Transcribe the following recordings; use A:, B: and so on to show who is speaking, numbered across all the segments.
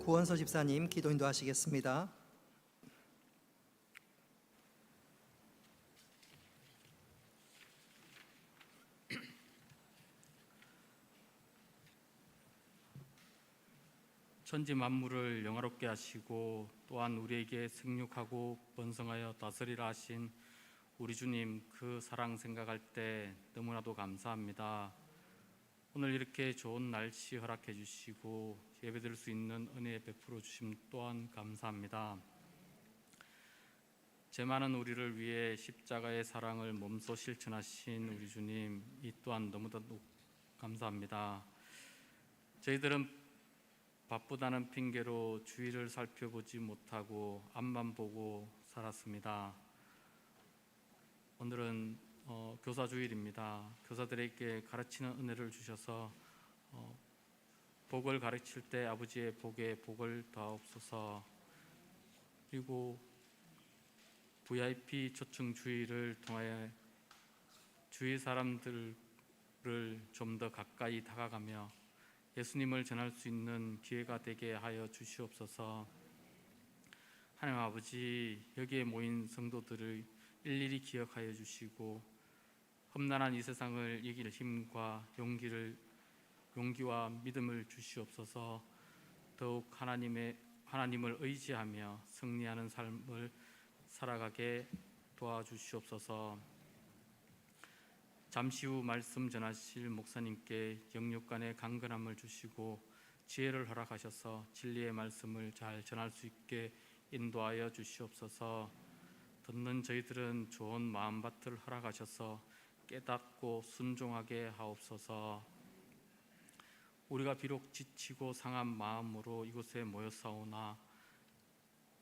A: 구원서 집사님 기도 인도하시겠습니다.
B: 천지 만물을 영화롭게 하시고 또한 우리에게 생육하고 번성하여 다스리라 하신 우리 주님, 그 사랑 생각할 때 너무나도 감사합니다. 오늘 이렇게 좋은 날씨 허락해 주시고 예배드릴 수 있는 은혜 베풀어 주심 또한 감사합니다. 죄 많은 우리를 위해 십자가의 사랑을 몸소 실천하신 우리 주님, 이 또한 너무나도 감사합니다. 저희들은 바쁘다는 핑계로 주위를 살펴보지 못하고 앞만 보고 살았습니다. 오늘은 교사 주일입니다. 교사들에게 가르치는 은혜를 주셔서 복을 가르칠 때 아버지의 복에 복을 더하옵소서. 그리고 VIP 초청 주일을 통하여 주위 사람들을 좀 더 가까이 다가가며 예수님을 전할 수 있는 기회가 되게 하여 주시옵소서. 하나님 아버지, 여기에 모인 성도들을 일일이 기억하여 주시고 험난한 이 세상을 이길 힘과 용기와 믿음을 주시옵소서. 더욱 하나님을 의지하며 승리하는 삶을 살아가게 도와주시옵소서. 잠시 후 말씀 전하실 목사님께 영육간의 강건함을 주시고 지혜를 허락하셔서 진리의 말씀을 잘 전할 수 있게 인도하여 주시옵소서. 듣는 저희들은 좋은 마음밭을 허락하셔서 깨닫고 순종하게 하옵소서. 우리가 비록 지치고 상한 마음으로 이곳에 모였사오나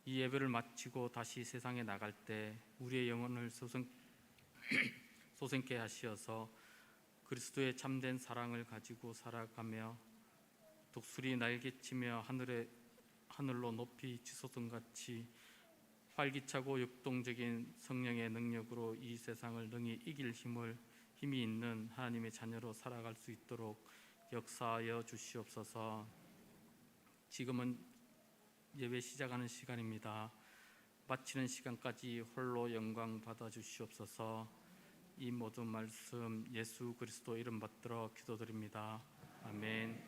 B: 이 예배를 마치고 다시 세상에 나갈 때 우리의 영혼을 솟게 하시어서 그리스도의 참된 사랑을 가지고 살아가며 독수리 날개치며 하늘로 높이 치솟음같이 활기차고 역동적인 성령의 능력으로 이 세상을 능히 이길 힘이 있는 하나님의 자녀로 살아갈 수 있도록 역사하여 주시옵소서. 지금은 예배 시작하는 시간입니다. 마치는 시간까지 홀로 영광 받아 주시옵소서. 이 모든 말씀 예수 그리스도 이름 받들어 기도드립니다. 아멘.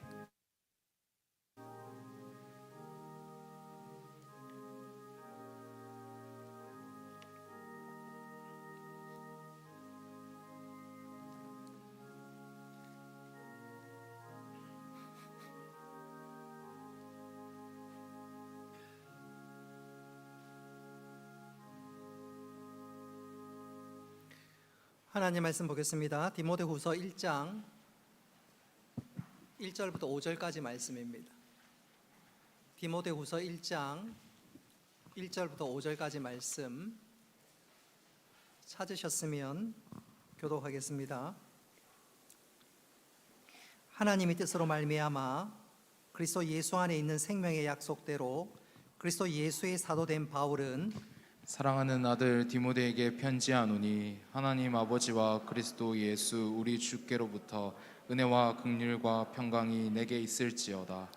A: 하나님 말씀 보겠습니다. 디모데후서 1장 1절부터 5절까지 말씀입니다. 디모데후서 1장 1절부터 5절까지 말씀 찾으셨으면 교독하겠습니다. 하나님의 뜻으로 말미암아 그리스도 예수 안에 있는 생명의 약속대로 그리스도 예수의 사도된 바울은
C: 사랑하는 아들 디모데에게 편지하노니 하나님 아버지와 그리스도 예수 우리 주께로부터 은혜와 긍휼과 평강이 내게 있을지어다.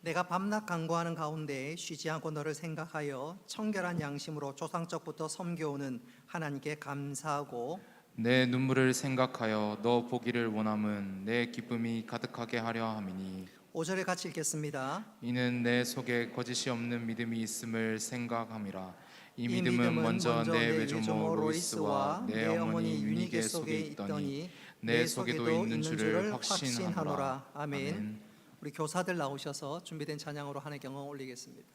A: 내가 밤낮 간구하는 가운데 쉬지 않고 너를 생각하여 청결한 양심으로 조상적부터 섬겨오는 하나님께 감사하고
C: 내 눈물을 생각하여 너 보기를 원함은 내 기쁨이 가득하게 하려 함이니
A: 5절을 같이 읽겠습니다.
C: 이는 내 속에 거짓이 없는 믿음이 있음을 생각함이라. 이 믿음은 먼저 내 외조모 로이스와 내 어머니 유니게 속에 있더니 내 속에도 있는 줄을 확신하노라.
A: 아멘. 우리 교사들 나오셔서 준비된 찬양으로 하나님께 영광 올리겠습니다.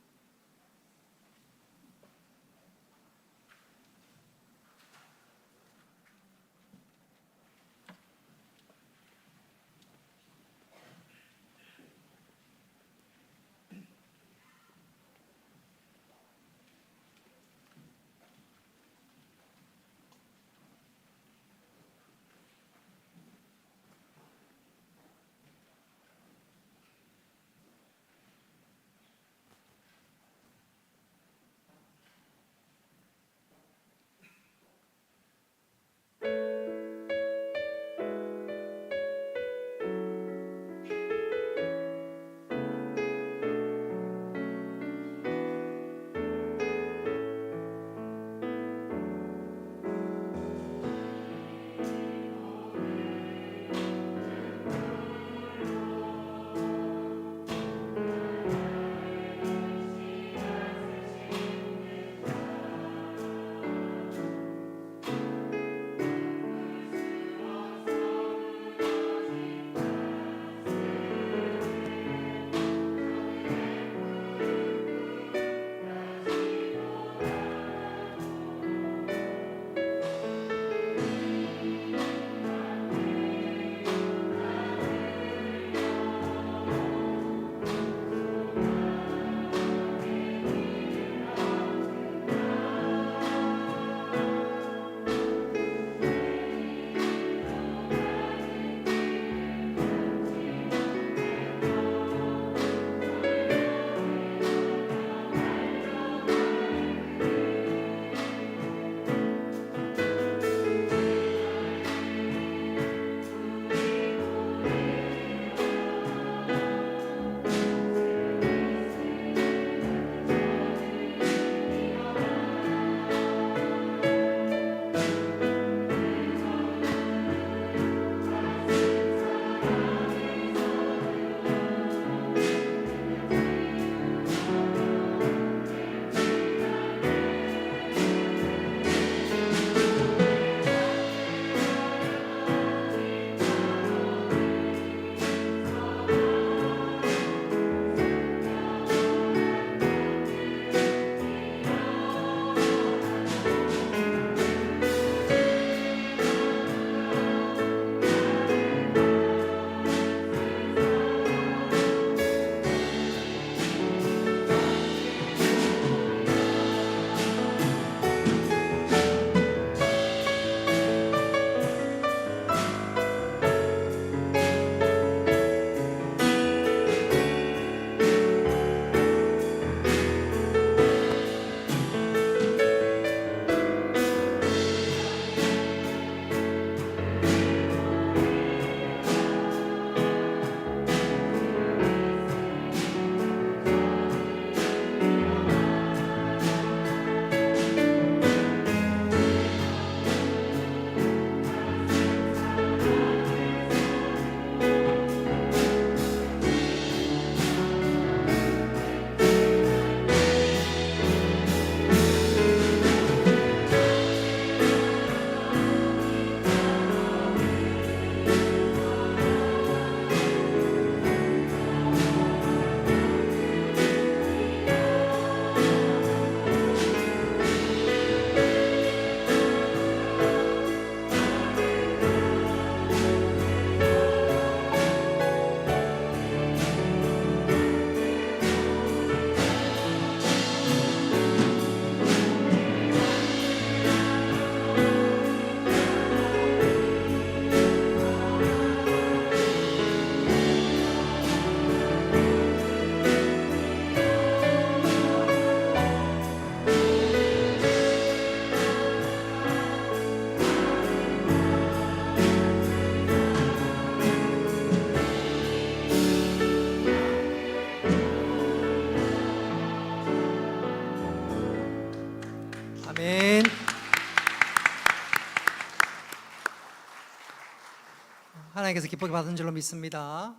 A: 하나님께서 기쁘게 받은 줄로 믿습니다.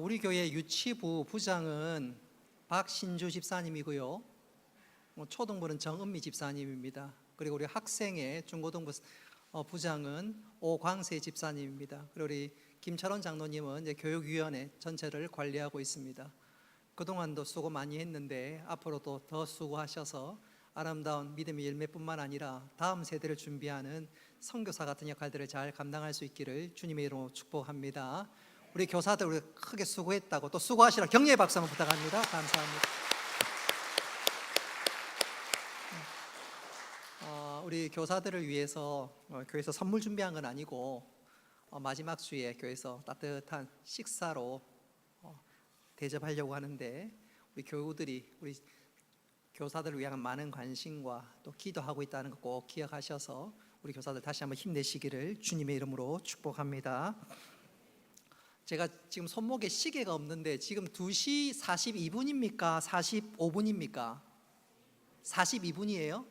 A: 우리 교회 유치부 부장은 박신주 집사님이고요. 초등부는 정은미 집사님입니다. 그리고 우리 학생회 중고등부 부장은 오광세 집사님입니다. 그리고 우리 김철원 장로님은 이제 교육위원회 전체를 관리하고 있습니다. 그동안도 수고 많이 했는데 앞으로도 더 수고하셔서 아름다운 믿음의 열매뿐만 아니라 다음 세대를 준비하는 선교사 같은 역할들을 잘 감당할 수 있기를 주님의 이름으로 축복합니다. 우리 교사들 우리 크게 수고했다고 또 수고하시라 격려의 박수 한번 부탁합니다. 감사합니다. 우리 교사들을 위해서 교회에서 선물 준비한 건 아니고 마지막 주에 교회에서 따뜻한 식사로 대접하려고 하는데 우리 교우들이 우리 교사들을 위한 많은 관심과 또 기도하고 있다는 거 꼭 기억하셔서 우리 교사들 다시 한번 힘내시기를 주님의 이름으로 축복합니다. 제가 지금 손목에 시계가 없는데 지금 2시 42분입니까? 45분입니까? 42분이에요?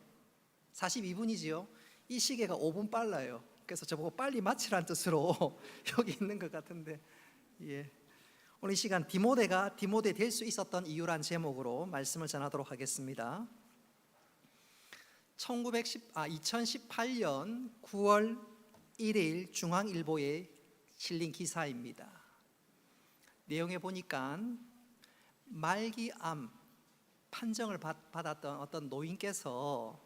A: 42분이지요? 이 시계가 5분 빨라요. 그래서 저보고 빨리 마치라는 뜻으로 여기 있는 것 같은데, 예. 오늘 이 시간 디모데가 디모데 될 수 있었던 이유란 제목으로 말씀을 전하도록 하겠습니다. 2018년 9월 1일 중앙일보에 실린 기사입니다. 내용에 보니까 말기암 판정을 받았던 어떤 노인께서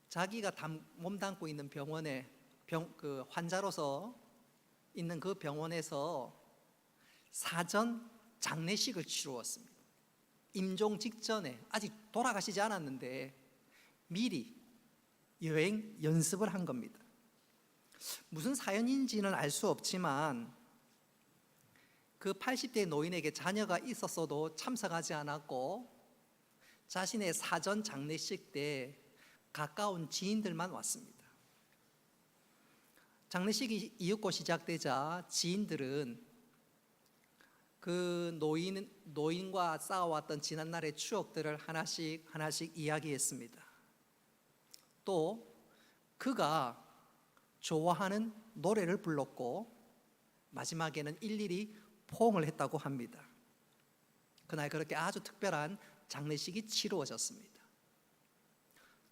A: 자기가 몸담고 있는 병원에 환자로서 있는 그 병원에서 사전 장례식을 치루었습니다. 임종 직전에 아직 돌아가시지 않았는데 미리 여행 연습을 한 겁니다. 무슨 사연인지는 알 수 없지만 그 80대 노인에게 자녀가 있었어도 참석하지 않았고 자신의 사전 장례식 때 가까운 지인들만 왔습니다. 장례식이 이윽고 시작되자 지인들은 그 노인과 쌓아왔던 지난날의 추억들을 하나씩 이야기했습니다. 또 그가 좋아하는 노래를 불렀고 마지막에는 일일이 포옹을 했다고 합니다. 그날 그렇게 아주 특별한 장례식이 치루어졌습니다.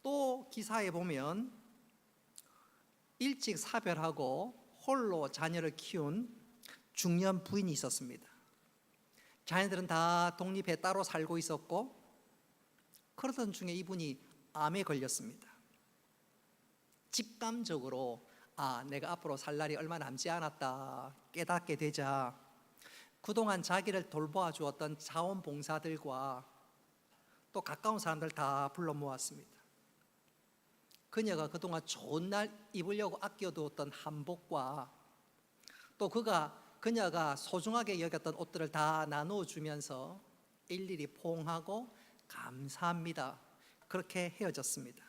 A: 또 기사에 보면 일찍 사별하고 홀로 자녀를 키운 중년 부인이 있었습니다. 자녀들은 다 독립해 따로 살고 있었고 그러던 중에 이분이 암에 걸렸습니다. 직감적으로 내가 앞으로 살 날이 얼마 남지 않았다 깨닫게 되자 그동안 자기를 돌보아 주었던 자원봉사들과 또 가까운 사람들 다 불러 모았습니다. 그녀가 그동안 좋은 날 입으려고 아껴두었던 한복과 또 그녀가 소중하게 여겼던 옷들을 다 나누어 주면서 일일이 포옹하고 감사합니다. 그렇게 헤어졌습니다.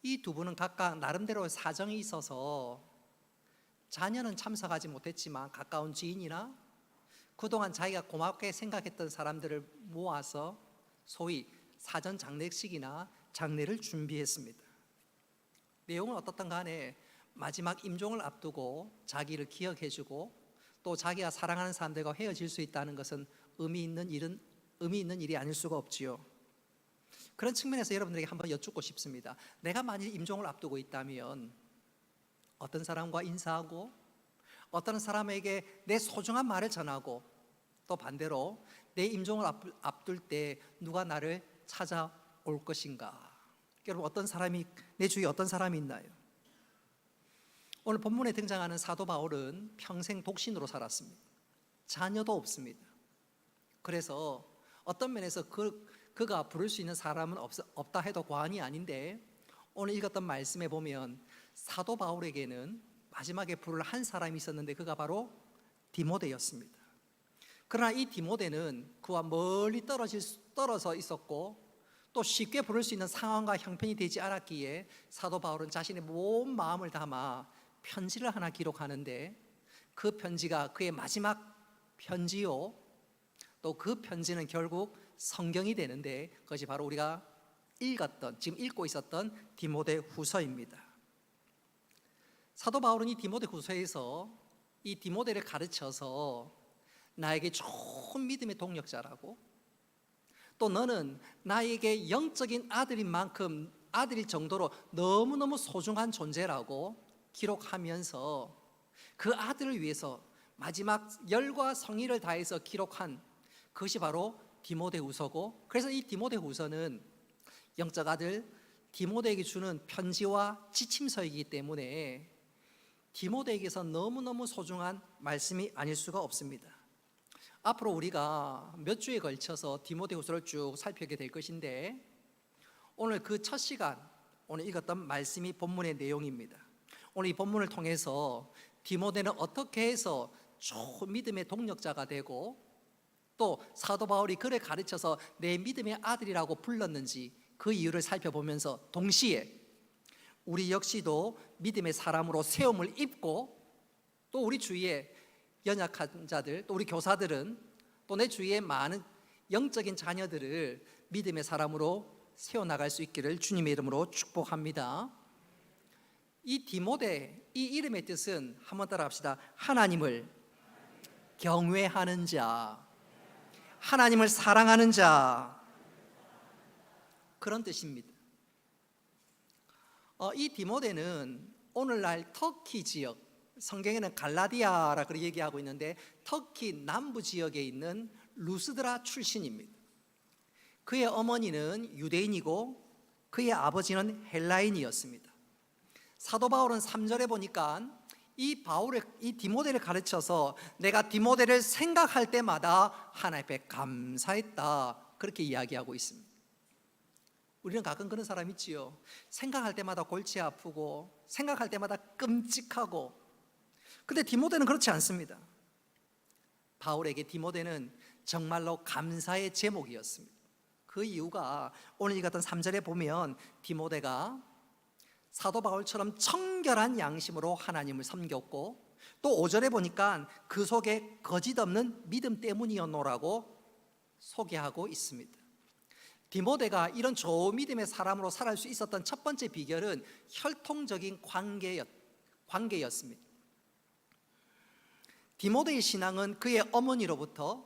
A: 이 두 분은 각각 나름대로 사정이 있어서 자녀는 참석하지 못했지만 가까운 지인이나 그동안 자기가 고맙게 생각했던 사람들을 모아서 소위 사전 장례식이나 장례를 준비했습니다. 내용은 어떻든 간에 마지막 임종을 앞두고 자기를 기억해주고 또 자기가 사랑하는 사람들과 헤어질 수 있다는 것은 의미 있는 일이 아닐 수가 없지요. 그런 측면에서 여러분들에게 한번 여쭙고 싶습니다. 내가 만일 임종을 앞두고 있다면 어떤 사람과 인사하고 어떤 사람에게 내 소중한 말을 전하고 또 반대로 내 임종을 앞둘 때 누가 나를 찾아올 것인가? 여러분 내 주위에 어떤 사람이 있나요? 오늘 본문에 등장하는 사도 바울은 평생 독신으로 살았습니다. 자녀도 없습니다. 그래서 어떤 면에서 그가 부를 수 있는 사람은 없다 해도 과언이 아닌데 오늘 읽었던 말씀에 보면 사도 바울에게는 마지막에 부를 한 사람이 있었는데 그가 바로 디모데였습니다. 그러나 이 디모데는 그와 멀리 떨어져 있었고 또 쉽게 부를 수 있는 상황과 형편이 되지 않았기에 사도 바울은 자신의 온 마음을 담아 편지를 하나 기록하는데 그 편지가 그의 마지막 편지요. 또 그 편지는 결국 성경이 되는데 그것이 바로 우리가 지금 읽고 있었던 디모데 후서입니다. 사도 바울은 이 디모데후서에서 이 디모데를 가르쳐서 나에게 좋은 믿음의 동력자라고, 또 너는 나에게 영적인 아들인 만큼 아들일 정도로 너무너무 소중한 존재라고 기록하면서 그 아들을 위해서 마지막 열과 성의를 다해서 기록한 그것이 바로 디모데후서고, 그래서 이 디모데후서는 영적 아들 디모데에게 주는 편지와 지침서이기 때문에 디모데에게서 너무너무 소중한 말씀이 아닐 수가 없습니다. 앞으로 우리가 몇 주에 걸쳐서 디모데후서를 쭉 살펴보게 될 것인데, 오늘 그 첫 시간, 오늘 읽었던 말씀이 본문의 내용입니다. 오늘 이 본문을 통해서 디모데는 어떻게 해서 좋은 믿음의 동력자가 되고, 또 사도 바울이 그를 가르쳐서 내 믿음의 아들이라고 불렀는지 그 이유를 살펴보면서, 동시에 우리 역시도 믿음의 사람으로 세움을 입고, 또 우리 주위에 연약한 자들, 또 우리 교사들은, 또 내 주위의 많은 영적인 자녀들을 믿음의 사람으로 세워나갈 수 있기를 주님의 이름으로 축복합니다. 이 디모데, 이 이름의 뜻은 한번 따라 합시다. 하나님을 경외하는 자, 하나님을 사랑하는 자, 그런 뜻입니다. 이 디모데는 오늘날 터키 지역, 성경에는 갈라디아라 그렇게 얘기하고 있는데 터키 남부 지역에 있는 루스드라 출신입니다. 그의 어머니는 유대인이고 그의 아버지는 헬라인이었습니다. 사도 바울은 3절에 보니까 이 디모데를 가르쳐서 내가 디모데를 생각할 때마다 하나님 앞에 감사했다, 그렇게 이야기하고 있습니다. 우리는 가끔 그런 사람 있지요. 생각할 때마다 골치 아프고 생각할 때마다 끔찍하고. 근데 디모데는 그렇지 않습니다. 바울에게 디모데는 정말로 감사의 제목이었습니다. 그 이유가 오늘 읽었던 3절에 보면 디모데가 사도 바울처럼 청결한 양심으로 하나님을 섬겼고, 또 5절에 보니까 그 속에 거짓 없는 믿음 때문이었노라고 소개하고 있습니다. 디모데가 이런 좋은 믿음의 사람으로 살아갈 수 있었던 첫 번째 비결은 혈통적인 관계였습니다. 디모데의 신앙은 그의 어머니로부터,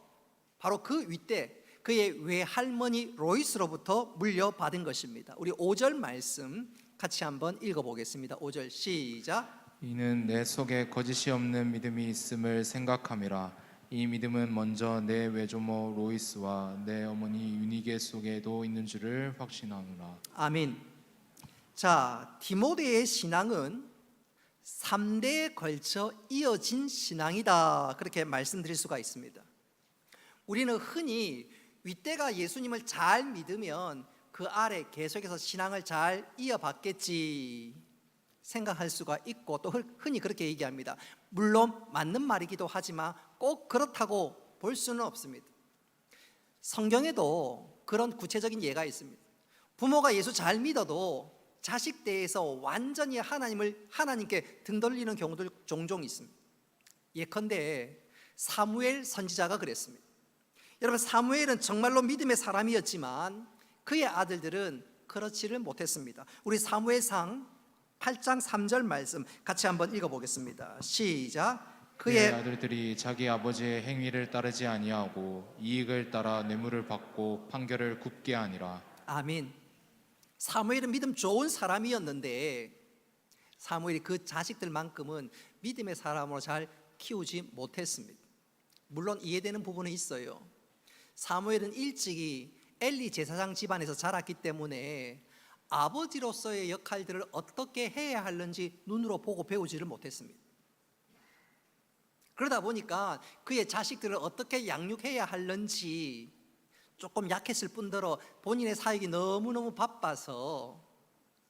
A: 바로 그 윗대 그의 외할머니 로이스로부터 물려받은 것입니다. 우리 5절 말씀 같이 한번 읽어보겠습니다. 5절 시작.
C: 이는 내 속에 거짓이 없는 믿음이 있음을 생각함이라. 이 믿음은 먼저 내 외조모 로이스와 내 어머니 유니게 속에도 있는 줄을 확신하노라.
A: 아멘. 자, 디모데의 신앙은 3대에 걸쳐 이어진 신앙이다, 그렇게 말씀드릴 수가 있습니다. 우리는 흔히 윗대가 예수님을 잘 믿으면 그 아래 계속해서 신앙을 잘 이어받겠지 생각할 수가 있고, 또 흔히 그렇게 얘기합니다. 물론 맞는 말이기도 하지만 꼭 그렇다고 볼 수는 없습니다. 성경에도 그런 구체적인 예가 있습니다. 부모가 예수 잘 믿어도 자식 대에서 완전히 하나님께 등 돌리는 경우들 종종 있습니다. 예컨대 사무엘 선지자가 그랬습니다. 여러분, 사무엘은 정말로 믿음의 사람이었지만 그의 아들들은 그렇지를 못했습니다. 우리 사무엘상 8장 3절 말씀 같이 한번 읽어보겠습니다. 시작.
C: 그의 아들들이 자기 아버지의 행위를 따르지 아니하고 이익을 따라 뇌물을 받고 판결을 굽게 하니라.
A: 아멘. 사무엘은 믿음 좋은 사람이었는데 사무엘이 그 자식들만큼은 믿음의 사람으로 잘 키우지 못했습니다. 물론 이해되는 부분은 있어요. 사무엘은 일찍이 엘리 제사장 집안에서 자랐기 때문에 아버지로서의 역할들을 어떻게 해야 하는지 눈으로 보고 배우지를 못했습니다. 그러다 보니까 그의 자식들을 어떻게 양육해야 하는지 조금 약했을 뿐더러 본인의 사역이 너무너무 바빠서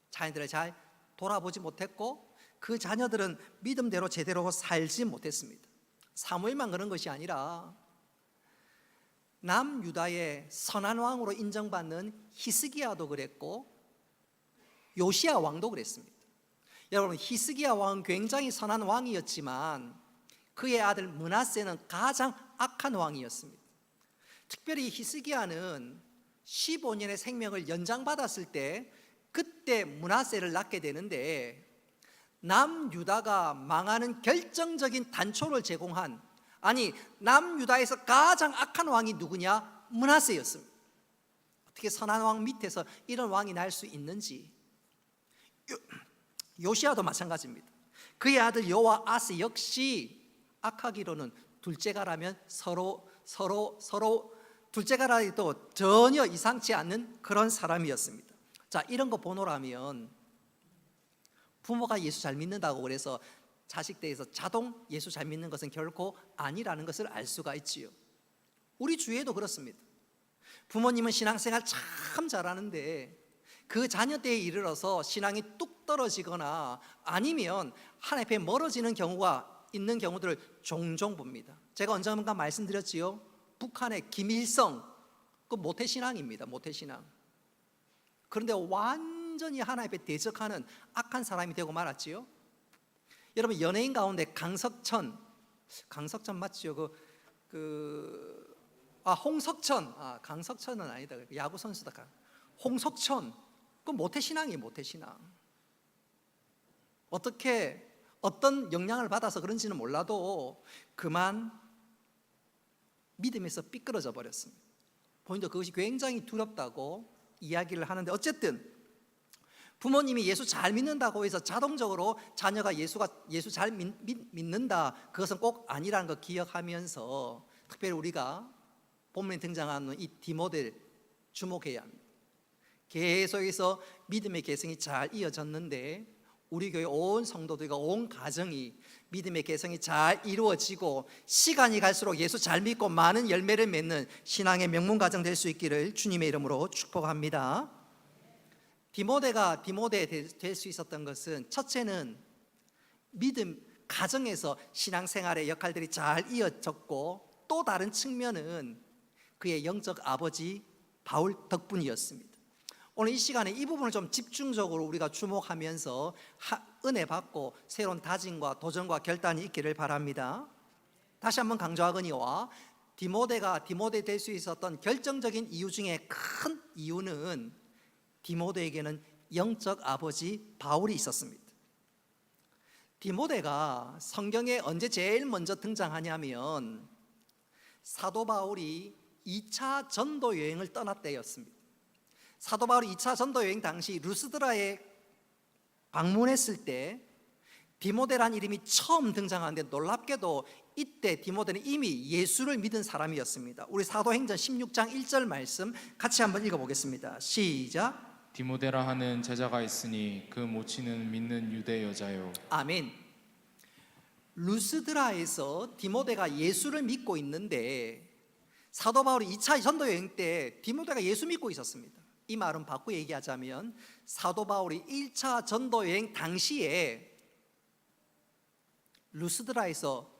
A: 자녀들을 잘 돌아보지 못했고, 그 자녀들은 믿음대로 제대로 살지 못했습니다. 사무엘만 그런 것이 아니라 남유다의 선한 왕으로 인정받는 히스기야도 그랬고 요시야 왕도 그랬습니다. 여러분, 히스기야 왕은 굉장히 선한 왕이었지만 그의 아들 므낫세는 가장 악한 왕이었습니다. 특별히 히스기야는 15년의 생명을 연장받았을 때 그때 므낫세를 낳게 되는데, 남유다가 망하는 결정적인 단초를 제공한, 아니 남유다에서 가장 악한 왕이 누구냐? 므낫세였습니다. 어떻게 선한 왕 밑에서 이런 왕이 날 수 있는지. 요시야도 마찬가지입니다. 그의 아들 여호아스 역시 악하기로는 둘째가라면 서로 둘째가라 해도 전혀 이상치 않는 그런 사람이었습니다. 자, 이런 거 보노라면 부모가 예수 잘 믿는다고 그래서 자식 대해서 자동 예수 잘 믿는 것은 결코 아니라는 것을 알 수가 있지요. 우리 주위에도 그렇습니다. 부모님은 신앙생활 참 잘하는데 그 자녀 때에 이르러서 신앙이 뚝 떨어지거나 아니면 하나님 앞에 멀어지는 경우가 있는 경우들을 종종 봅니다. 제가 언젠가 말씀드렸지요. 북한의 김일성, 그 모태신앙입니다. 모태신앙. 그런데 완전히 하나님 앞에 대적하는 악한 사람이 되고 말았지요. 여러분, 연예인 가운데 강석천 맞죠? 홍석천, 강석천은 아니다. 야구 선수다. 홍석천, 그 모태신앙이에요. 모태신앙. 어떤 영향을 받아서 그런지는 몰라도 그만 믿음에서 삐끄러져 버렸습니다. 본인도 그것이 굉장히 두렵다고 이야기를 하는데, 어쨌든 부모님이 예수 잘 믿는다고 해서 자동적으로 자녀가 예수 잘 믿는다, 그것은 꼭 아니라는 거 기억하면서 특별히 우리가 본문에 등장하는 이 디모데를 주목해야 합니다. 계속해서 믿음의 개성이 잘 이어졌는데 우리 교회 온 성도들과 온 가정이 믿음의 개성이 잘 이루어지고 시간이 갈수록 예수 잘 믿고 많은 열매를 맺는 신앙의 명문 가정 될 수 있기를 주님의 이름으로 축복합니다. 디모데가 디모데 될 수 있었던 것은, 첫째는 믿음 가정에서 신앙생활의 역할들이 잘 이어졌고, 또 다른 측면은 그의 영적 아버지 바울 덕분이었습니다. 오늘 이 시간에 이 부분을 좀 집중적으로 우리가 주목하면서 은혜 받고 새로운 다짐과 도전과 결단이 있기를 바랍니다. 다시 한번 강조하거니와 디모데 될 수 있었던 결정적인 이유 중에 큰 이유는 디모데에게는 영적 아버지 바울이 있었습니다. 디모데가 성경에 언제 제일 먼저 등장하냐면 사도 바울이 2차 전도 여행을 떠날 때였습니다. 사도 바울이 2차 전도 여행 당시 루스드라에 방문했을 때 디모데란 이름이 처음 등장하는데, 놀랍게도 이때 디모데는 이미 예수를 믿은 사람이었습니다. 우리 사도행전 16장 1절 말씀 같이 한번 읽어보겠습니다. 시작.
C: 디모데라 하는 제자가 있으니 그 모친은 믿는 유대 여자요.
A: 아멘. 루스드라에서 디모데가 예수를 믿고 있는데 사도 바울이 2차 전도 여행 때 디모데가 예수 믿고 있었습니다. 이 말은 바꿔 얘기하자면 사도 바울이 1차 전도 여행 당시에 루스드라에서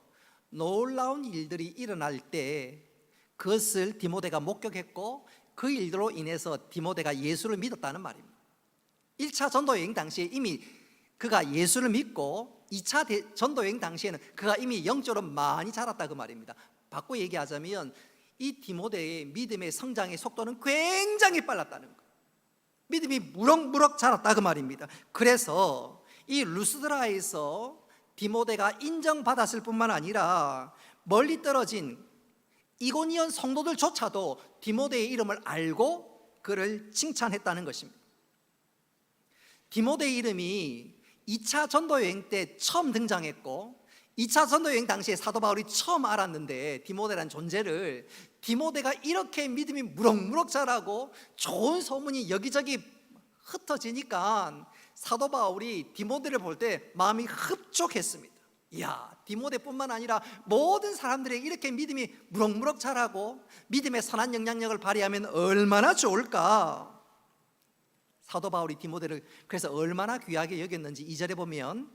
A: 놀라운 일들이 일어날 때 그것을 디모데가 목격했고, 그 일들로 인해서 디모데가 예수를 믿었다는 말입니다. 1차 전도 여행 당시에 이미 그가 예수를 믿고 2차 전도 여행 당시에는 그가 이미 영적으로 많이 자랐다 그 말입니다. 바꿔 얘기하자면 이 디모데의 믿음의 성장의 속도는 굉장히 빨랐다는 것, 믿음이 무럭무럭 자랐다 그 말입니다. 그래서 이 루스드라에서 디모데가 인정받았을 뿐만 아니라 멀리 떨어진 이고니온 성도들조차도 디모데의 이름을 알고 그를 칭찬했다는 것입니다. 디모데의 이름이 2차 전도 여행 때 처음 등장했고, 2차 전도 여행 당시에 사도 바울이 처음 알았는데 디모데란 존재를, 디모데가 이렇게 믿음이 무럭무럭 자라고 좋은 소문이 여기저기 흩어지니까 사도 바울이 디모데를 볼 때 마음이 흡족했습니다. 이야, 디모데뿐만 아니라 모든 사람들에게 이렇게 믿음이 무럭무럭 자라고 믿음의 선한 영향력을 발휘하면 얼마나 좋을까. 사도 바울이 디모데를 그래서 얼마나 귀하게 여겼는지 2절에 보면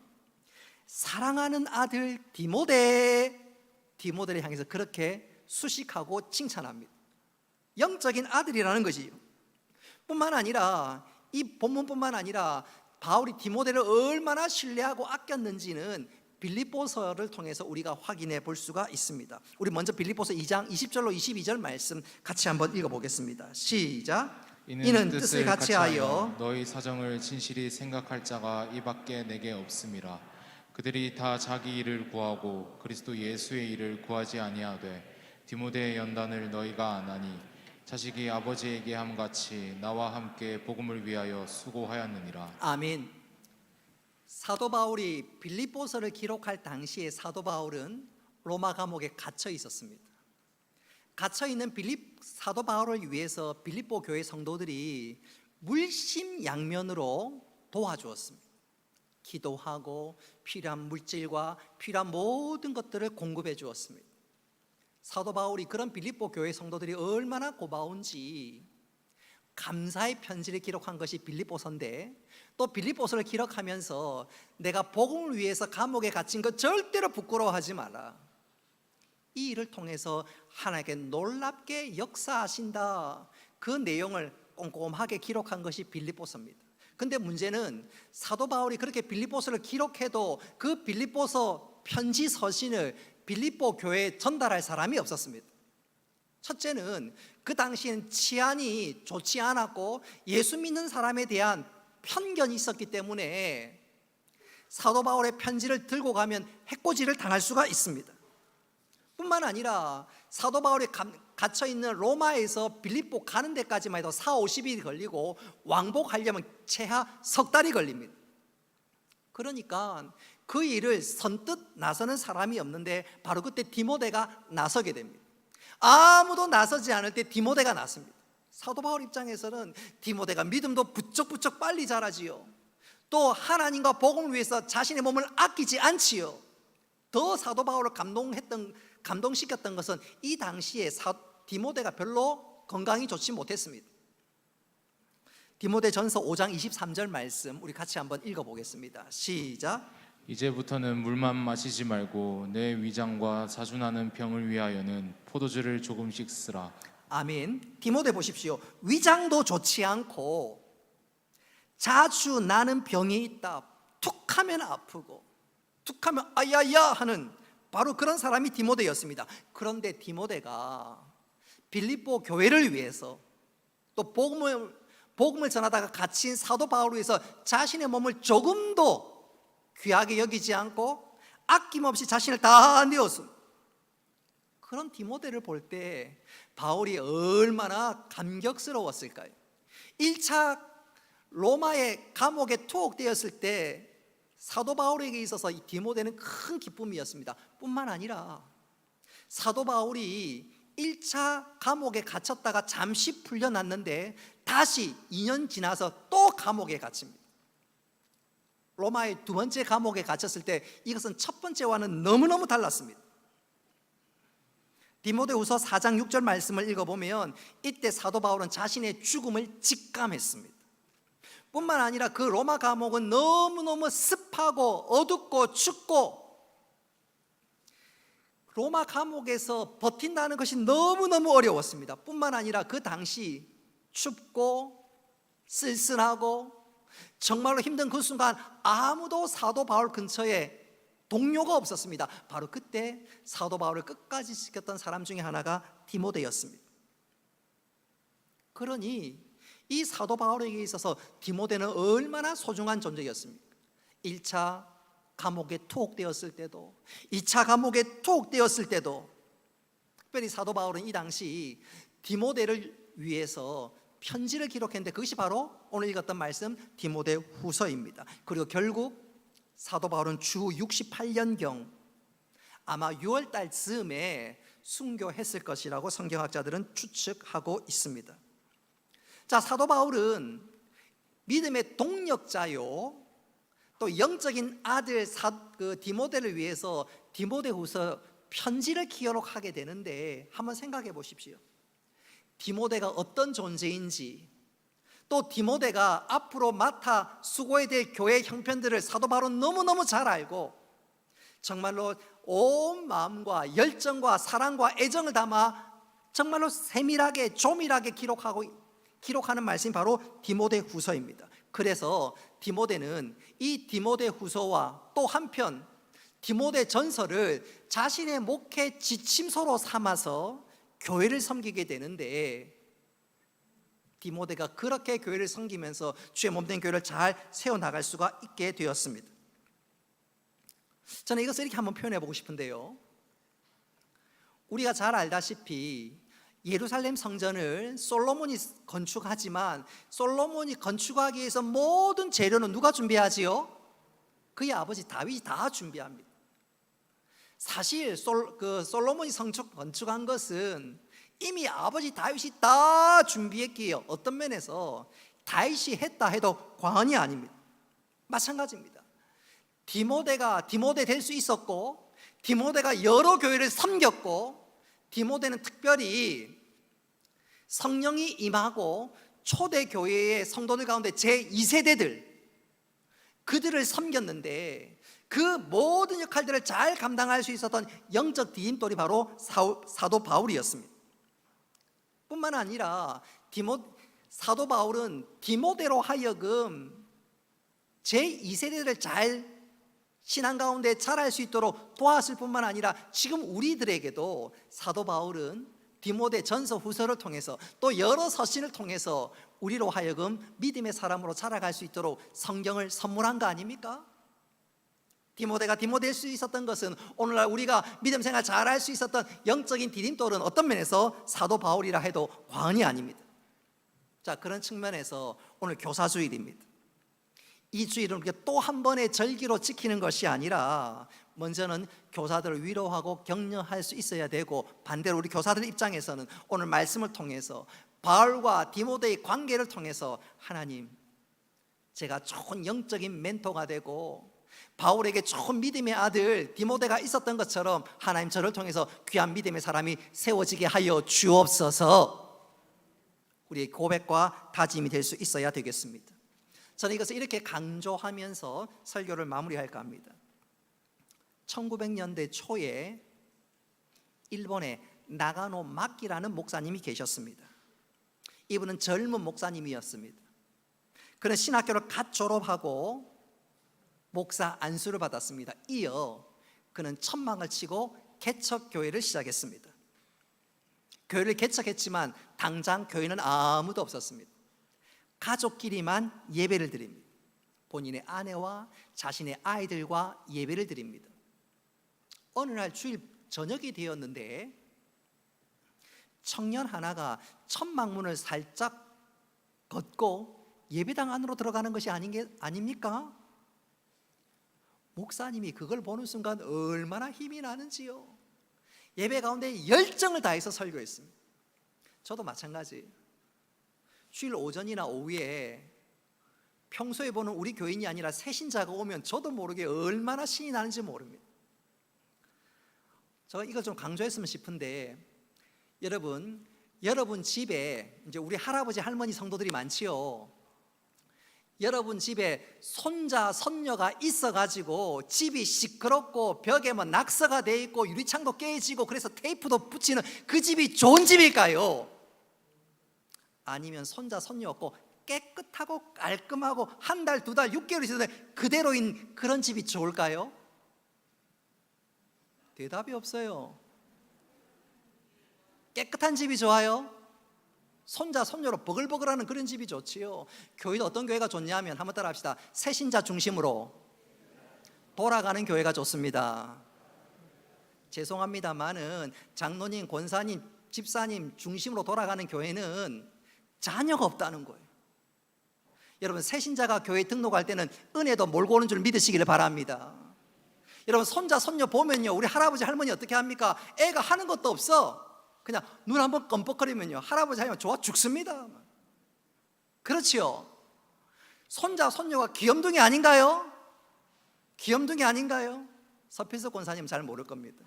A: 사랑하는 아들 디모데를 향해서 그렇게 수식하고 칭찬합니다. 영적인 아들이라는 것이요. 뿐만 아니라 이 본문뿐만 아니라 바울이 디모데를 얼마나 신뢰하고 아꼈는지는 빌립보서를 통해서 우리가 확인해 볼 수가 있습니다. 우리 먼저 빌립보서 2장 20절로 22절 말씀 같이 한번 읽어보겠습니다. 시작. 이는 뜻을 같이 하여
C: 너희 사정을 진실이 생각할 자가 이밖에 내게 없음이라. 그들이 다 자기 일을 구하고 그리스도 예수의 일을 구하지 아니하되 디모데의 연단을 너희가 아나니 자식이 아버지에게 함같이 나와 함께 복음을 위하여 수고하였느니라.
A: 아멘. 사도 바울이 빌립보서를 기록할 당시에 사도 바울은 로마 감옥에 갇혀 있었습니다. 갇혀 있는 사도 바울을 위해서 빌립보 교회 성도들이 물심양면으로 도와주었습니다. 기도하고 필요한 물질과 필요한 모든 것들을 공급해 주었습니다. 사도 바울이 그런 빌립보 교회 성도들이 얼마나 고마운지 감사의 편지를 기록한 것이 빌립보서인데, 또 빌립보서를 기록하면서 내가 복음을 위해서 감옥에 갇힌 것 절대로 부끄러워하지 마라, 이 일을 통해서 하나님께 놀랍게 역사하신다, 그 내용을 꼼꼼하게 기록한 것이 빌립보서입니다. 근데 문제는 사도 바울이 그렇게 빌립보서를 기록해도 그 빌립보서 편지 서신을 빌립보 교회에 전달할 사람이 없었습니다. 첫째는 그 당시엔 치안이 좋지 않았고 예수 믿는 사람에 대한 편견이 있었기 때문에 사도 바울의 편지를 들고 가면 해코지를 당할 수가 있습니다. 뿐만 아니라 사도 바울이 갇혀있는 로마에서 빌립보 가는 데까지만 해도 40-50일이 걸리고 왕복하려면 최하 석 달이 걸립니다. 그러니까 그 일을 선뜻 나서는 사람이 없는데 바로 그때 디모데가 나서게 됩니다. 아무도 나서지 않을 때 디모데가 났습니다. 사도 바울 입장에서는 디모데가 믿음도 부쩍부쩍 빨리 자라지요, 또 하나님과 복음을 위해서 자신의 몸을 아끼지 않지요. 더 사도 바울을 감동시켰던 것은 이 당시에 디모데가 별로 건강이 좋지 못했습니다. 디모데전서 5장 23절 말씀 우리 같이 한번 읽어보겠습니다. 시작.
C: 이제부터는 물만 마시지 말고 내 위장과 자주 나는 병을 위하여는 포도주를 조금씩 쓰라.
A: 아멘. 디모데 보십시오. 위장도 좋지 않고 자주 나는 병이 있다. 툭 하면 아프고 툭 하면 아야야 하는 바로 그런 사람이 디모데였습니다. 그런데 디모데가 빌립보 교회를 위해서 또 복음을 전하다가 갇힌 사도 바울을 위해서 자신의 몸을 조금도 귀하게 여기지 않고 아낌없이 자신을 다 내었습니다. 그런 디모데를 볼 때 바울이 얼마나 감격스러웠을까요? 1차 로마의 감옥에 투옥되었을 때 사도 바울에게 있어서 이 디모데는 큰 기쁨이었습니다. 뿐만 아니라 사도 바울이 1차 감옥에 갇혔다가 잠시 풀려났는데 다시 2년 지나서 또 감옥에 갇힙니다. 로마의 두 번째 감옥에 갇혔을 때 이것은 첫 번째와는 너무너무 달랐습니다. 디모데후서 4장 6절 말씀을 읽어보면 이때 사도 바울은 자신의 죽음을 직감했습니다. 뿐만 아니라 그 로마 감옥은 너무너무 습하고 어둡고 춥고 로마 감옥에서 버틴다는 것이 너무너무 어려웠습니다. 뿐만 아니라 그 당시 춥고 쓸쓸하고 정말로 힘든 그 순간 아무도 사도 바울 근처에 동료가 없었습니다. 바로 그때 사도 바울을 끝까지 지켰던 사람 중에 하나가 디모데였습니다. 그러니 이 사도 바울에게 있어서 디모데는 얼마나 소중한 존재였습니까? 1차 감옥에 투옥되었을 때도 2차 감옥에 투옥되었을 때도 특별히 사도 바울은 이 당시 디모데를 위해서 편지를 기록했는데 그것이 바로 오늘 읽었던 말씀 디모데 후서입니다. 그리고 결국 사도 바울은 주 68년경 아마 6월달 즈음에 순교했을 것이라고 성경학자들은 추측하고 있습니다. 자, 사도 바울은 믿음의 동력자요 또 영적인 아들 디모데를 위해서 디모데후서 편지를 기록하게 되는데 한번 생각해 보십시오. 디모데가 어떤 존재인지 또 디모데가 앞으로 맡아 수고해야 될 교회 형편들을 사도 바울은 너무너무 잘 알고 정말로 온 마음과 열정과 사랑과 애정을 담아 정말로 세밀하게 조밀하게 기록하는 말씀이 바로 디모데 후서입니다. 그래서 디모데는 이 디모데 후서와 또 한편 디모데 전서를 자신의 목회 지침서로 삼아서 교회를 섬기게 되는데 디모데가 그렇게 교회를 섬기면서 주의 몸된 교회를 잘 세워나갈 수가 있게 되었습니다. 저는 이것을 이렇게 한번 표현해 보고 싶은데요, 우리가 잘 알다시피 예루살렘 성전을 솔로몬이 건축하지만 솔로몬이 건축하기 위해서 모든 재료는 누가 준비하지요? 그의 아버지 다윗이 다 준비합니다. 사실 솔로몬이 건축한 것은 이미 아버지 다윗이 다 준비했기에 어떤 면에서 다윗이 했다 해도 과언이 아닙니다. 마찬가지입니다. 디모데 될 수 있었고, 디모데가 여러 교회를 섬겼고, 디모데는 특별히 성령이 임하고 초대 교회의 성도들 가운데 제2세대들 그들을 섬겼는데, 그 모든 역할들을 잘 감당할 수 있었던 영적 디딤돌이 바로 사도 바울이었습니다. 뿐만 아니라 사도 바울은 디모데로 하여금 제2세대들을 잘 신앙 가운데 자랄 수 있도록 도왔을 뿐만 아니라 지금 우리들에게도 사도 바울은 디모데 전서 후서를 통해서 또 여러 서신을 통해서 우리로 하여금 믿음의 사람으로 자라갈 수 있도록 성경을 선물한 거 아닙니까? 디모데가 디모데일 수 있었던 것은 오늘날 우리가 믿음 생활 잘할 수 있었던 영적인 디딤돌은 어떤 면에서 사도 바울이라 해도 과언이 아닙니다. 자, 그런 측면에서 오늘 교사주일입니다. 이 주일은 또 한 번의 절기로 지키는 것이 아니라 먼저는 교사들을 위로하고 격려할 수 있어야 되고, 반대로 우리 교사들 입장에서는 오늘 말씀을 통해서 바울과 디모데의 관계를 통해서 하나님, 제가 좋은 영적인 멘토가 되고 바울에게 좋은 믿음의 아들 디모데가 있었던 것처럼 하나님 저를 통해서 귀한 믿음의 사람이 세워지게 하여 주옵소서, 우리의 고백과 다짐이 될 수 있어야 되겠습니다. 저는 이것을 이렇게 강조하면서 설교를 마무리할까 합니다. 1900년대 초에 일본에 나가노 마키라는 목사님이 계셨습니다. 이분은 젊은 목사님이었습니다. 그는 신학교를 갓 졸업하고 목사 안수를 받았습니다. 이어 그는 천막을 치고 개척교회를 시작했습니다. 교회를 개척했지만 당장 교회는 아무도 없었습니다. 가족끼리만 예배를 드립니다. 본인의 아내와 자신의 아이들과 예배를 드립니다. 어느 날 주일 저녁이 되었는데 청년 하나가 천막문을 살짝 걷고 예배당 안으로 들어가는 것이 아닙니까? 목사님이 그걸 보는 순간 얼마나 힘이 나는지요. 예배 가운데 열정을 다해서 설교했습니다. 저도 마찬가지예요. 주일 오전이나 오후에 평소에 보는 우리 교인이 아니라 새신자가 오면 저도 모르게 얼마나 신이 나는지 모릅니다. 제가 이걸 좀 강조했으면 싶은데, 여러분 집에 이제 우리 할아버지 할머니 성도들이 많지요. 여러분 집에 손자 손녀가 있어가지고 집이 시끄럽고 벽에 뭐 낙서가 돼 있고 유리창도 깨지고 그래서 테이프도 붙이는 그 집이 좋은 집일까요? 아니면 손자 손녀 없고 깨끗하고 깔끔하고 한 달, 두 달, 6개월이 있었는데 그대로인 그런 집이 좋을까요? 대답이 없어요. 깨끗한 집이 좋아요? 손자 손녀로 버글버글하는 그런 집이 좋지요. 교회도 어떤 교회가 좋냐면 한번 따라 합시다. 새신자 중심으로 돌아가는 교회가 좋습니다. 죄송합니다만은 장로님, 권사님, 집사님 중심으로 돌아가는 교회는 자녀가 없다는 거예요. 여러분, 새신자가 교회에 등록할 때는 은혜도 몰고 오는 줄 믿으시기를 바랍니다. 여러분, 손자 손녀 보면요, 우리 할아버지 할머니 어떻게 합니까? 애가 하는 것도 없어. 그냥 눈 한번 껌뻑거리면요, 할아버지 할머니 좋아 죽습니다. 그렇지요. 손자 손녀가 귀염둥이 아닌가요? 귀염둥이 아닌가요? 서필석 권사님 잘 모를 겁니다.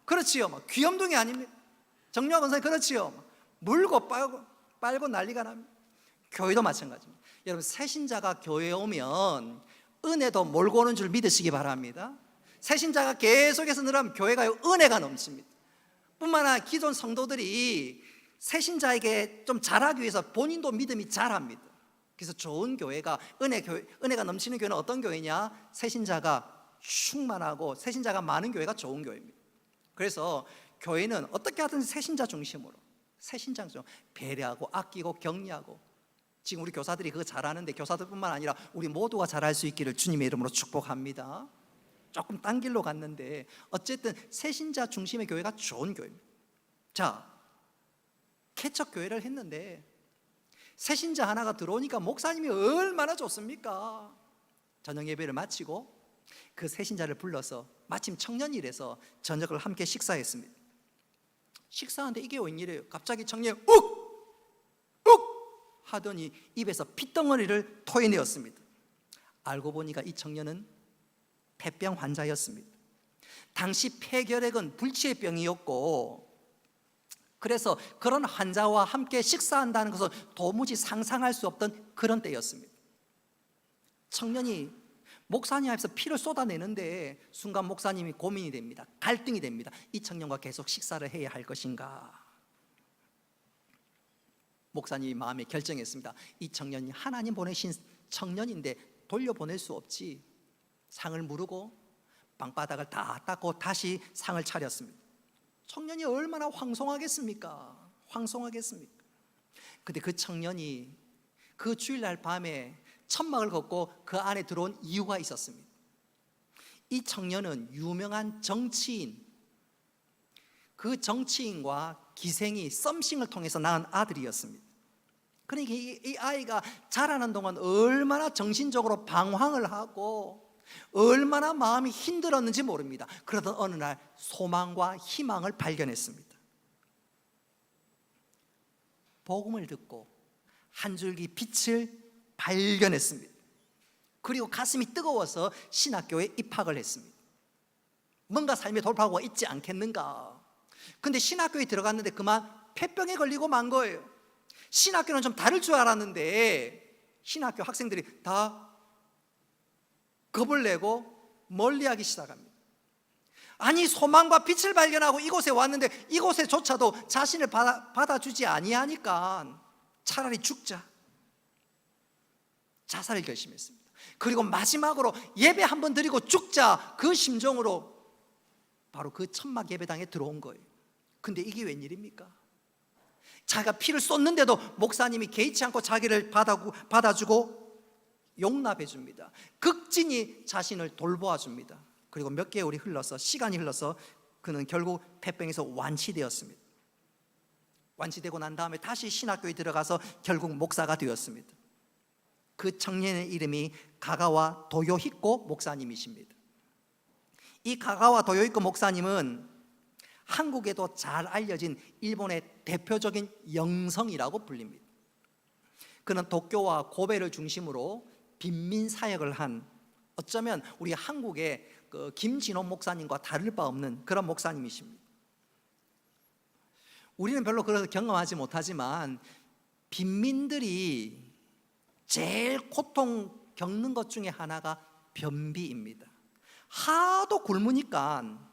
A: 그렇지요. 귀염둥이 아닙니다. 정유아 권사님 그렇지요. 물고 빨고 난리가 납니다. 교회도 마찬가지입니다. 여러분, 새신자가 교회에 오면 은혜도 몰고 오는 줄 믿으시기 바랍니다. 새신자가 계속해서 늘어나면 교회가 은혜가 넘칩니다. 뿐만 아니라 기존 성도들이 새신자에게 좀 잘하기 위해서 본인도 믿음이 자랍니다. 그래서 좋은 교회가 은혜가 넘치는 교회는 어떤 교회냐? 새신자가 충만하고 새신자가 많은 교회가 좋은 교회입니다. 그래서 교회는 어떻게 하든 새신자 중심으로, 새신장 좀 배려하고 아끼고 격려하고, 지금 우리 교사들이 그거 잘하는데 교사들뿐만 아니라 우리 모두가 잘할 수 있기를 주님의 이름으로 축복합니다. 조금 딴 길로 갔는데 어쨌든 새신자 중심의 교회가 좋은 교회입니다. 자, 개척 교회를 했는데 새신자 하나가 들어오니까 목사님이 얼마나 좋습니까? 저녁 예배를 마치고 그 새신자를 불러서 마침 청년이라서 저녁을 함께 식사했습니다. 식사하는데 이게 웬일이에요? 갑자기 청년이 욱! 하더니 입에서 핏덩어리를 토해내었습니다. 알고 보니까 이 청년은 폐병 환자였습니다. 당시 폐결핵은 불치의 병이었고, 그래서 그런 환자와 함께 식사한다는 것은 도무지 상상할 수 없던 그런 때였습니다. 청년이 목사님 앞에서 피를 쏟아내는데 순간 목사님이 고민이 됩니다. 갈등이 됩니다. 이 청년과 계속 식사를 해야 할 것인가? 목사님이 마음에 결정했습니다. 이 청년이 하나님 보내신 청년인데 돌려보낼 수 없지. 상을 무르고 방바닥을 다 닦고 다시 상을 차렸습니다. 청년이 얼마나 황송하겠습니까? 황송하겠습니까? 근데 그 청년이 그 주일날 밤에 천막을 걷고 그 안에 들어온 이유가 있었습니다. 이 청년은 유명한 정치인, 그 정치인과 기생이 썸씽을 통해서 낳은 아들이었습니다. 그러니까 이 아이가 자라는 동안 얼마나 정신적으로 방황을 하고 얼마나 마음이 힘들었는지 모릅니다. 그러던 어느 날 소망과 희망을 발견했습니다. 복음을 듣고 한 줄기 빛을 발견했습니다. 그리고 가슴이 뜨거워서 신학교에 입학을 했습니다. 뭔가 삶의 돌파구가 있지 않겠는가? 근데 신학교에 들어갔는데 그만 폐병에 걸리고 만 거예요. 신학교는 좀 다를 줄 알았는데 신학교 학생들이 다 겁을 내고 멀리하기 시작합니다. 아니, 소망과 빛을 발견하고 이곳에 왔는데 이곳에조차도 자신을 받아주지 아니하니까 차라리 죽자, 자살을 결심했습니다. 그리고 마지막으로 예배 한번 드리고 죽자, 그 심정으로 바로 그 천막 예배당에 들어온 거예요. 근데 이게 웬일입니까? 자기가 피를 쏟는데도 목사님이 개의치 않고 자기를 받아주고 용납해 줍니다. 극진히 자신을 돌보아 줍니다. 그리고 몇 개월이 흘러서, 시간이 흘러서 그는 결국 폐병에서 완치되었습니다. 완치되고 난 다음에 다시 신학교에 들어가서 결국 목사가 되었습니다. 그 청년의 이름이 가가와 도요히코 목사님이십니다. 이 가가와 도요히코 목사님은 한국에도 잘 알려진 일본의 대표적인 영성이라고 불립니다. 그는 도쿄와 고베를 중심으로 빈민 사역을 한, 어쩌면 우리 한국의 그 김진호 목사님과 다를 바 없는 그런 목사님이십니다. 우리는 별로 그래서 경험하지 못하지만 빈민들이 제일 고통 겪는 것 중에 하나가 변비입니다. 하도 굶으니까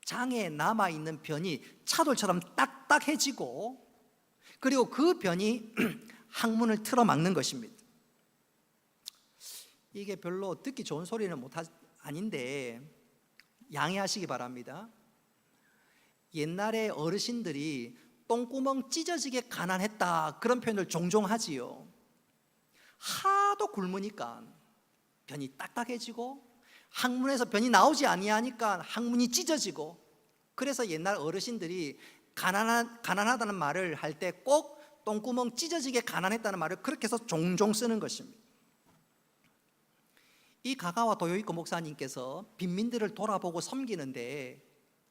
A: 장에 남아있는 변이 차돌처럼 딱딱해지고, 그리고 그 변이 항문을 틀어막는 것입니다. 이게 별로 듣기 좋은 소리는 아닌데 양해하시기 바랍니다. 옛날에 어르신들이 똥구멍 찢어지게 가난했다, 그런 표현을 종종 하지요. 하도 굶으니까 변이 딱딱해지고 항문에서 변이 나오지 아니하니까 항문이 찢어지고, 그래서 옛날 어르신들이 가난하다는 말을 할 때 꼭 똥구멍 찢어지게 가난했다는 말을 그렇게 해서 종종 쓰는 것입니다. 이 가가와 도요히코 목사님께서 빈민들을 돌아보고 섬기는데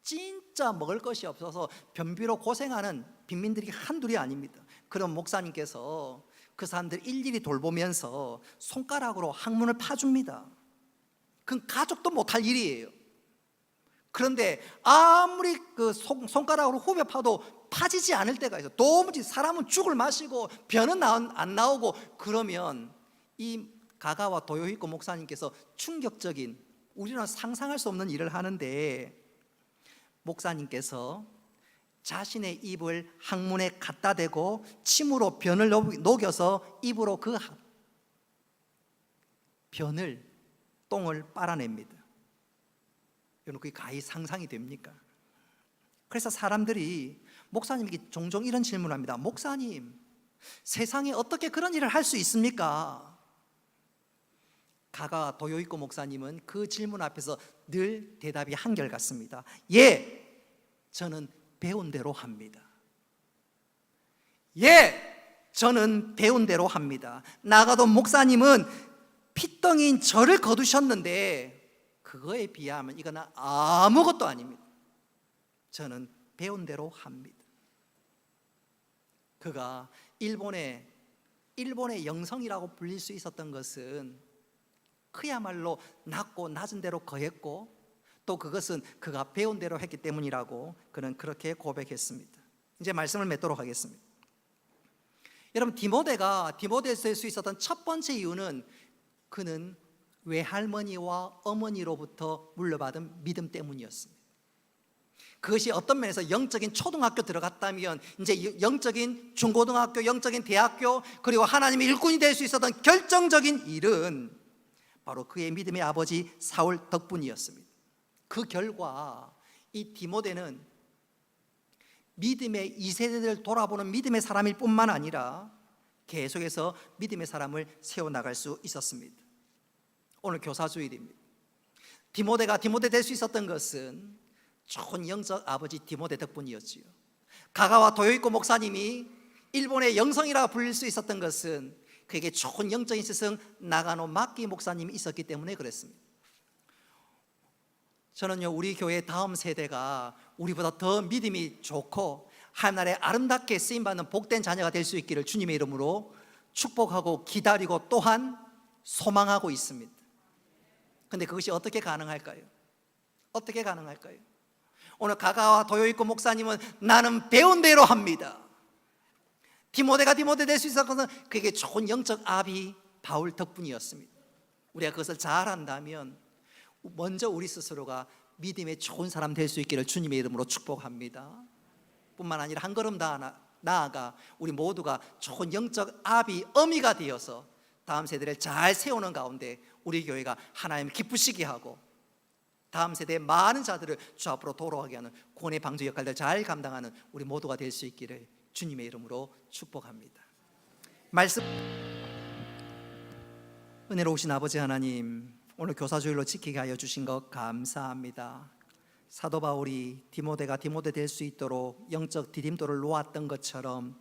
A: 진짜 먹을 것이 없어서 변비로 고생하는 빈민들이 한둘이 아닙니다. 그런 목사님께서 그 사람들 일일이 돌보면서 손가락으로 항문을 파줍니다. 그건 가족도 못할 일이에요. 그런데 아무리 그 손가락으로 후벼 파도 파지지 않을 때가 있어요. 도무지 사람은 죽을 마시고 변은 안 나오고, 그러면 이 가가와 도요히코 목사님께서 충격적인, 우리는 상상할 수 없는 일을 하는데, 목사님께서 자신의 입을 항문에 갖다 대고 침으로 변을 녹여서 입으로 그 변을, 똥을 빨아냅니다. 여러분, 그게 가히 상상이 됩니까? 그래서 사람들이 목사님에게 종종 이런 질문을 합니다. 목사님, 세상에 어떻게 그런 일을 할 수 있습니까? 가가 도요이코 목사님은 그 질문 앞에서 늘 대답이 한결같습니다. 예, 저는 배운 대로 합니다. 예, 저는 배운 대로 합니다. 나가도 목사님은 피덩이인 저를 거두셨는데 그거에 비하면 이거는 아무것도 아닙니다. 저는 배운 대로 합니다. 그가 일본의 영성이라고 불릴 수 있었던 것은 그야말로 낮고 낮은 대로 거했고 또 그것은 그가 배운 대로 했기 때문이라고 그는 그렇게 고백했습니다. 이제 말씀을 맺도록 하겠습니다. 여러분, 디모데가 될 수 있었던 첫 번째 이유는 그는 외할머니와 어머니로부터 물려받은 믿음 때문이었습니다. 그것이 어떤 면에서 영적인 초등학교 들어갔다면 이제 영적인 중고등학교, 영적인 대학교, 그리고 하나님의 일꾼이 될 수 있었던 결정적인 일은 바로 그의 믿음의 아버지 사울 덕분이었습니다. 그 결과 이 디모데는 믿음의 2세대를 돌아보는 믿음의 사람일 뿐만 아니라 계속해서 믿음의 사람을 세워나갈 수 있었습니다. 오늘 교사주일입니다. 디모데 될 수 있었던 것은 좋은 영적 아버지 디모데 덕분이었지요. 가가와 도요이코 목사님이 일본의 영성이라고 불릴 수 있었던 것은 그에게 좋은 영적인 스승 나가노 마키 목사님이 있었기 때문에 그랬습니다. 저는요, 우리 교회 다음 세대가 우리보다 더 믿음이 좋고 하나님의 아름답게 쓰임받는 복된 자녀가 될 수 있기를 주님의 이름으로 축복하고 기다리고 또한 소망하고 있습니다. 그런데 그것이 어떻게 가능할까요? 어떻게 가능할까요? 오늘 가가와 도요이코 목사님은 나는 배운 대로 합니다. 디모데가 될 수 있었던 것은 그에게 좋은 영적 아비 바울 덕분이었습니다. 우리가 그것을 잘 안다면 먼저 우리 스스로가 믿음의 좋은 사람 될 수 있기를 주님의 이름으로 축복합니다. 뿐만 아니라 한 걸음 더 나아가 우리 모두가 좋은 영적 아비 어미가 되어서 다음 세대를 잘 세우는 가운데 우리 교회가 하나님 기쁘시게 하고 다음 세대의 많은 자들을 주 앞으로 돌아오게 하는 구원의 방주 역할을 잘 감당하는 우리 모두가 될 수 있기를 주님의 이름으로 축복합니다. 말씀 은혜로우신 아버지 하나님, 오늘 교사주일로 지키게 하여 주신 것 감사합니다. 사도 바울이 디모데가 될 수 있도록 영적 디딤돌을 놓았던 것처럼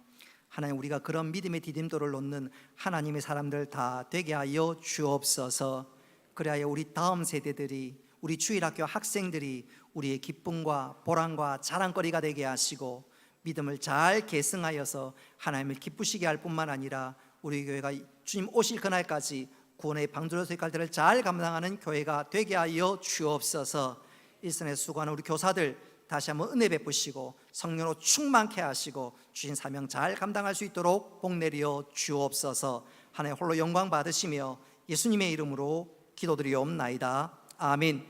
A: 하나님, 우리가 그런 믿음의 디딤돌을 놓는 하나님의 사람들 다 되게 하여 주옵소서. 그래야 우리 다음 세대들이, 우리 주일학교 학생들이 우리의 기쁨과 보람과 자랑거리가 되게 하시고 믿음을 잘 계승하여서 하나님을 기쁘시게 할 뿐만 아니라 우리 교회가 주님 오실 그날까지 구원의 방주로서의 역할들을 잘 감당하는 교회가 되게 하여 주옵소서. 일선에 수고하는 우리 교사들 다시 한번 은혜 베푸시고 성령으로 충만케 하시고 주신 사명 잘 감당할 수 있도록 복 내려 주옵소서. 하나님 홀로 영광 받으시며 예수님의 이름으로 기도드리옵나이다. 아멘.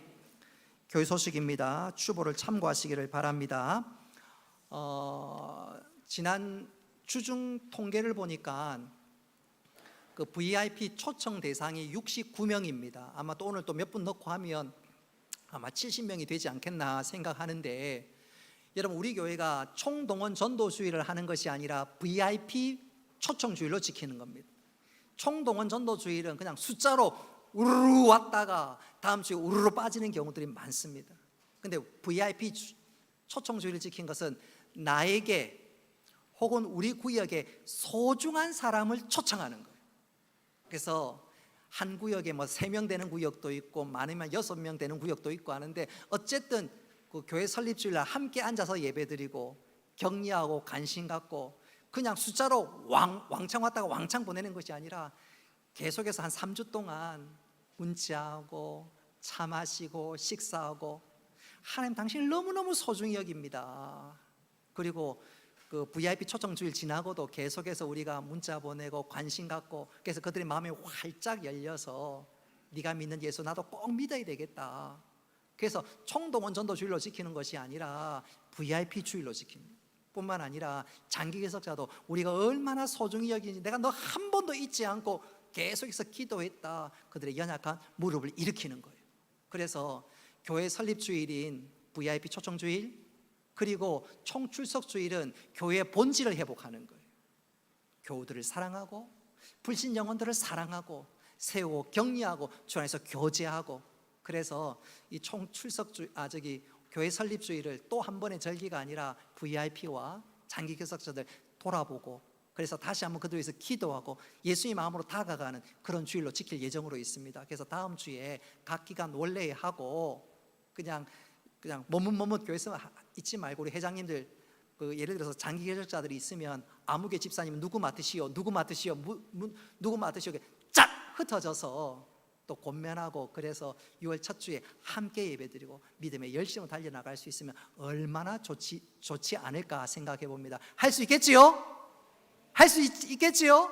A: 교회 소식입니다. 추보를 참고하시기를 바랍니다. 지난 주중 통계를 보니까 그 VIP 초청 대상이 69명입니다. 아마 또 오늘 또 몇 분 넣고 하면 아마 70명이 되지 않겠나 생각하는데, 여러분, 우리 교회가 총동원 전도주의를 하는 것이 아니라 VIP 초청주의로 지키는 겁니다. 총동원 전도주의는 그냥 숫자로 우르르 왔다가 다음 주에 우르르 빠지는 경우들이 많습니다. 근데 VIP 초청주의를 지킨 것은 나에게 혹은 우리 구역에 소중한 사람을 초청하는 거예요. 그래서 한 구역에 뭐 3명 되는 구역도 있고 많으면 6명 되는 구역도 있고 하는데, 어쨌든 그 교회 설립주일날 함께 앉아서 예배드리고 격려하고 관심 갖고 그냥 숫자로 왕창 왔다가 왕창 보내는 것이 아니라 계속해서 한 3주 동안 문자하고 차 마시고 식사하고, 하나님 당신을 너무너무 소중히 여깁니다. 그리고 그 VIP 초청주일 지나고도 계속해서 우리가 문자 보내고 관심 갖고, 그래서 그들의 마음이 활짝 열려서 네가 믿는 예수 나도 꼭 믿어야 되겠다. 그래서 총동원 전도주일로 지키는 것이 아니라 VIP 주일로 지킵니다. 뿐만 아니라 장기 개석자도 우리가 얼마나 소중히 여기는지 내가 너 한 번도 잊지 않고 계속해서 기도했다, 그들의 연약한 무릎을 일으키는 거예요. 그래서 교회 설립주일인 VIP 초청주일, 그리고 총출석 주일은 교회의 본질을 회복하는 거예요. 교우들을 사랑하고 불신 영혼들을 사랑하고 세우고 격려하고 주 안에서 교제하고, 그래서 이 총출석 교회 설립 주일을 또 한 번의 절기가 아니라 VIP와 장기 교석자들 돌아보고, 그래서 다시 한번 그들에서 기도하고 예수님 마음으로 다가가는 그런 주일로 지킬 예정으로 있습니다. 그래서 다음 주에 각 기간 원래 하고 그냥 머뭇머뭇 교회에서 있지 말고, 우리 회장님들 예를 들어서 장기 개척자들이 있으면 아무개 집사님 누구 맡으시오 누구 쫙 흩어져서 또 권면하고, 그래서 6월 첫 주에 함께 예배드리고 믿음의 열심으로 달려나갈 수 있으면 얼마나 좋지 않을까 생각해 봅니다. 할 수 있겠지요? 할 수 있겠지요?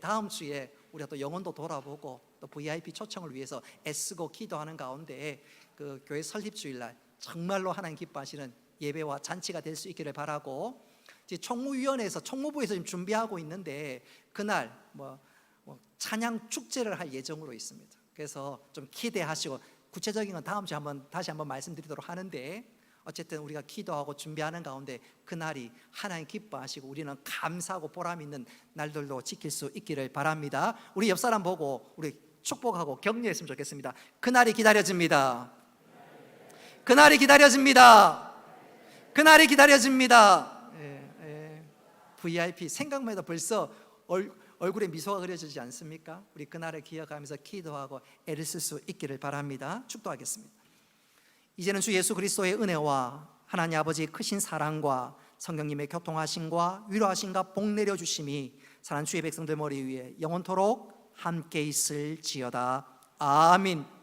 A: 다음 주에 우리가 또 영혼도 돌아보고 또 VIP 초청을 위해서 애쓰고 기도하는 가운데 그 교회 설립 주일날 정말로 하나님 기뻐하시는 예배와 잔치가 될 수 있기를 바라고, 이제 총무위원회에서 총무부에서 지금 준비하고 있는데 그날 찬양 축제를 할 예정으로 있습니다. 그래서 좀 기대하시고, 구체적인 건 다음 주에 다시 한번 말씀드리도록 하는데, 어쨌든 우리가 기도하고 준비하는 가운데 그날이 하나님 기뻐하시고 우리는 감사하고 보람 있는 날들도 지킬 수 있기를 바랍니다. 우리 옆 사람 보고 우리 축복하고 격려했으면 좋겠습니다. 그날이 기다려집니다. 그날이 기다려집니다. 그날이 기다려집니다. VIP 생각만 해도 벌써 얼굴에 미소가 그려지지 않습니까? 우리 그날을 기억하면서 기도하고 애를 쓸 수 있기를 바랍니다. 축도하겠습니다. 이제는 주 예수 그리스도의 은혜와 하나님 아버지의 크신 사랑과 성령님의 교통하심과 위로하심과 복 내려주심이 사랑하는 주의 백성들 머리 위에 영원토록 함께 있을지어다. 아멘.